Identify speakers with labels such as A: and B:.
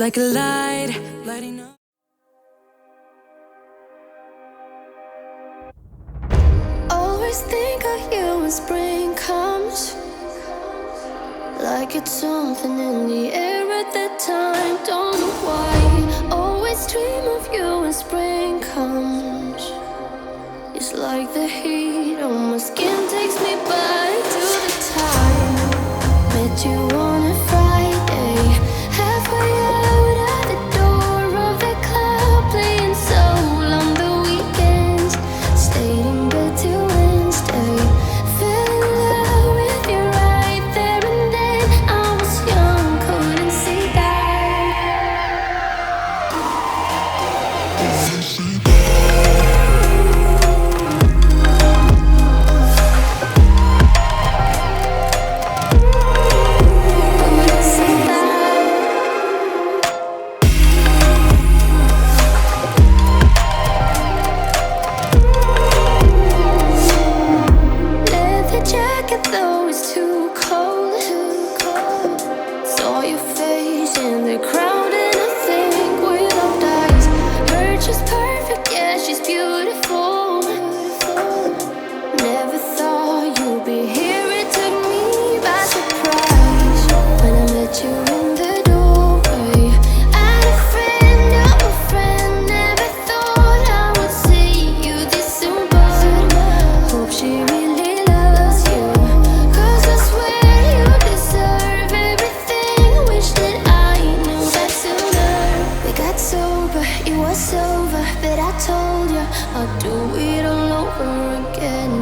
A: like a light, lighting up.
B: Always think of you when spring comes, like it's something in the air at that time. Don't know why. Always dream of you when spring comes. It's like the heat on my skin takes me back to the time met you on a Friday, halfway out at the door of the club, playing soul on the weekends. Stayed in bed till Wednesday. Fell in love with you right there and then. I was young, couldn't see that. Leather jacket though it's too cold. Saw your face in the crowd and I think we're all dies. Her she's perfect, yeah, she's beautiful. Never thought you'd be here, it took me by surprise when I met you in the doorway. I had a friend of a friend, never thought I would see you this soon, but hope she really loves you, 'cause I swear you deserve everything. Wish that I knew that sooner. We got sober, it was over, but I told you I'll do it all over again.